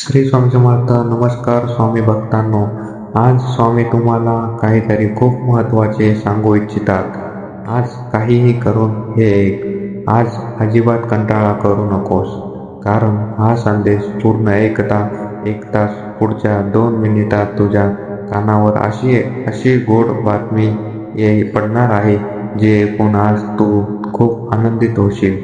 श्री स्वामी समर्थ. नमस्कार स्वामी भक्तांनो. आज स्वामी तुम्हाला काहीतरी खूप महत्त्वाचे सांगू इच्छितात. आज काहीही करून हे ऐक. आज अजिबात कंटाळा करू नकोस, कारण हा संदेश पूर्ण ऐकताच पुढच्या 2 मिनिटात तुझ्या कानावर अशी गोड बातमी पडणार आहे, जे ऐकून आज तू खूप आनंदित होशील.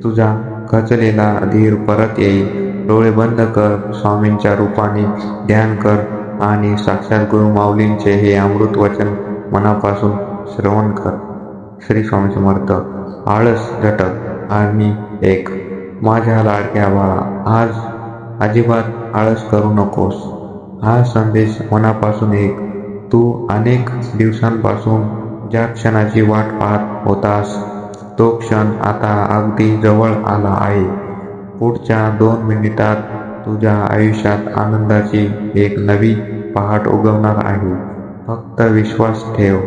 तुझा खचलेला धीर परत येईल. डोळे बंद कर, स्वामींच्या रूपाने ध्यान कर आणि साक्षात गुरु माऊलींचे हे अमृत वचन मनापासून श्रवण कर. श्री स्वामी समर्थ. आळस, झटक आणि एक. माझ्या लाडक्या बाळा, आज अजिबात आळस करू नकोस. हा संदेश मनापासून ऐक. तू अनेक दिवसांपासून ज्या क्षणाची वाट पाहत होतास, तो क्षण आता अगदी जवळ आला आहे. पुढच्या 2 मिनिटात तुझ्या आयुष्यात आनंदाची एक नवी पहाट उगवणार आहे. फक्त विश्वास ठेव.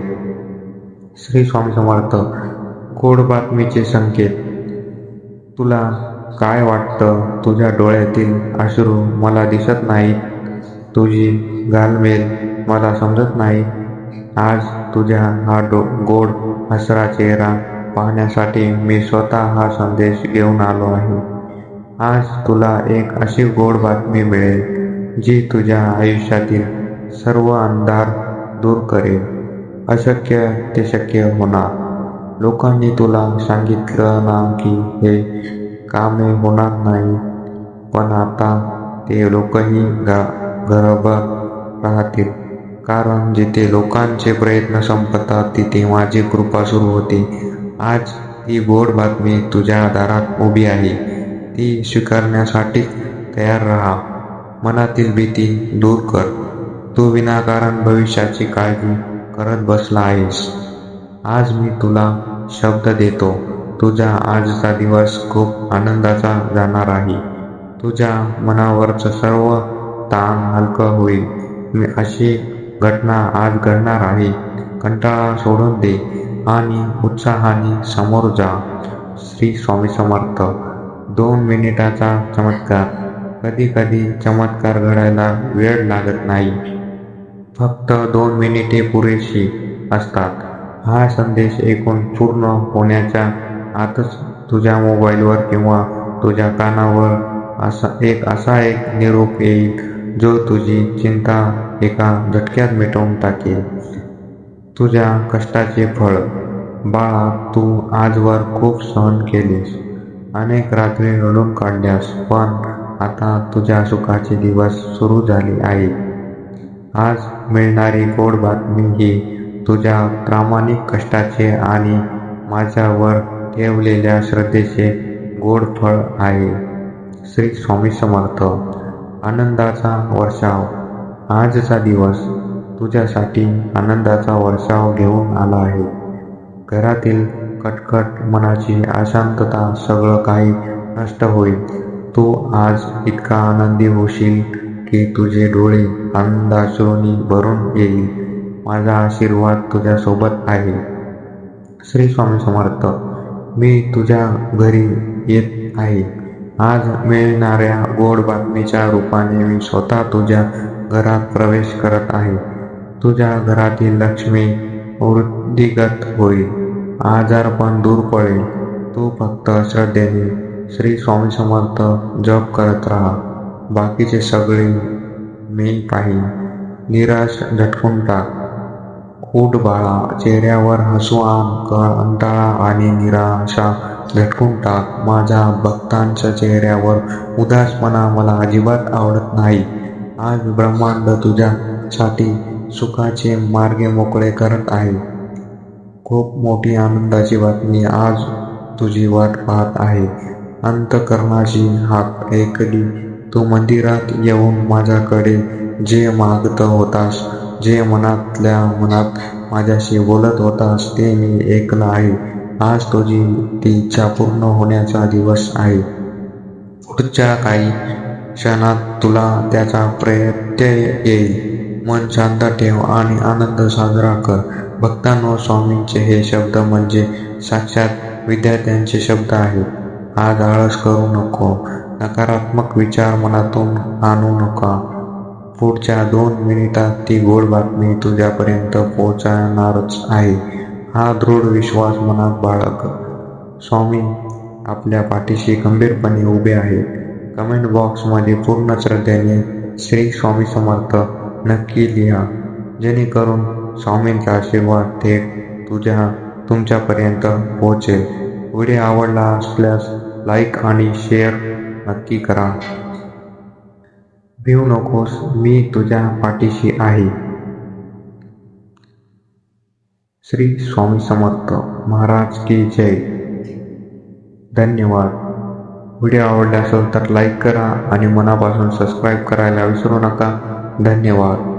श्री स्वामी समर्थ. गोड बातमीचे संकेत. तुला काय वाटतं? तुझ्या डोळ्यातील अश्रू मला दिसत नाहीत, तुझी घालमेल मला समजत नाही. आज तुझ्या हा गोड हसरा चेहरा पाहण्यासाठी मी स्वतः हा संदेश घेऊन आलो आहे. आज तुला एक अशी गोड बातमी मिळेल, जी तुझ्या आयुष्यातील सर्व अंधार दूर करेल. अशक्य ते शक्य होणार. लोकांनी तुला सांगितलं ना की हे कामे होणार नाही, पण आता ते लोकही घरभर राहतील, कारण जिथे लोकांचे प्रयत्न संपतात तिथे माझी कृपा सुरू होते. आज ही गोड बातमी तुझ्या दारात उभी आहे. ती स्वीकारण्यासाठी तयार राहा. मनातील भीती दूर कर. तू विनाकारण भविष्याची काळजी करत बसला आहेस. आज मी तुला शब्द देतो, तुझा आजचा दिवस खूप आनंदाचा जाणार आहे. तुझ्या मनावरचं सर्व ताण हलकं होईल. अशी घटना आज घडणार आहे. कंटाळा सोडून दे आणि उत्साहाने समोर जा. श्री स्वामी समर्थ. 2 मिनिटाचा चमत्कार. कधी कधी चमत्कार घडायला वेळ लागत नाही, फक्त 2 मिनिटे पुरेशी असतात. हा संदेश ऐकून पूर्ण होण्याच्या आतच तुझ्या मोबाईलवर किंवा तुझ्या कानावर असा एक निरोप येईल, जो तुझी चिंता एका झटक्यात मिटवून टाकेल. तुझ्या कष्टाचे फळ. बाळा, तू आजवर खूप सहन केलेस, अनेक रात्री रडून काढल्यास, पण आता तुझ्या सुखाचे दिवस सुरू झाले आहेत. आज मिळणारी गोड बातमी ही तुझ्या प्रामाणिक कष्टाचे आणि माझ्यावर ठेवलेल्या श्रद्धेचे गोड फळ आहे. श्री स्वामी समर्थ. आनंदाचा वर्षाव. आजचा दिवस तुझ्यासाठी आनंदाचा वर्षाव घेऊन आला आहे. घरातील कटकट, मनाची अशांतता, सगळं काही नष्ट होईल. तू आज इतका आनंदी होशील की तुझे डोळे आनंदाश्रूंनी भरून येईल. माझा आशीर्वाद तुझ्या सोबत आहे. श्री स्वामी समर्थ. मी तुझ्या घरी येत आहे. आज मिळणाऱ्या गोड बातमीच्या रूपाने मी स्वतः तुझ्या घरात प्रवेश करत आहे. तुझ्या घरातील लक्ष्मी वृद्धिंगत होईल. आजारपण दूर पडेल. तू फक्त श्रद्धेने श्री स्वामी समर्थ जप करत राहा. बाकीचे सगळे मी पाहीन. निराश झटकून टाक. उठ बाळा, चेहऱ्यावर हसू आण. कंटाळा आणि निराशा झटकून टाक. माझ्या भक्तांच्या चेहऱ्यावर उदासपणा मला अजिबात आवडत नाही. आज ब्रह्मांड तुझ्यासाठी सुखाचे मार्ग मोकळे करत आहे. खूप मोठी आनंदाची बातमी आज तुझी वाट पाहत आहे. अंतःकरणाची हाक ऐकली. तू मंदिरात येऊन माझ्याकडे जे मागत होतास, जे मनातल्या मनात माझ्याशी बोलत होतास, ते मी ऐकलं आहे. आज तुझी ती इच्छा पूर्ण होण्याचा दिवस आहे. पुढच्या काही क्षणात तुला त्याचा प्रत्यय येईल. मन शांत ठेव आणि आनंद साजरा कर. भक्तांनो, स्वामींचे हे शब्द म्हणजे साक्षात विद्यार्थ्यांचे शब्द आहेत. आज आळस करू नको. नकारात्मक विचार मनातून आणू नका. पुढच्या 2 मिनिटात ती गोड बातमी तुझ्यापर्यंत पोहोचणारच आहे, हा दृढ विश्वास मनात बाळग. स्वामी आपल्या पाठीशी खंबीरपणे उभे आहेत. कमेंट बॉक्समध्ये पूर्ण श्रद्धेने श्री स्वामी समर्थ नक्की लिहा, जेणेकरून स्वामींचा आशीर्वाद थेट तुमच्यापर्यंत पोहोचेल. व्हिडिओ आवडला असल्यास लाईक आणि शेअर नक्की करा. भिवू नकोस, मी तुझ्या पाठीशी आहे. श्री स्वामी समर्थ महाराज की जय. धन्यवाद. व्हिडिओ आवडला असेल तर लाईक करा आणि मनापासून सबस्क्राईब करायला विसरू नका. धन्यवाद.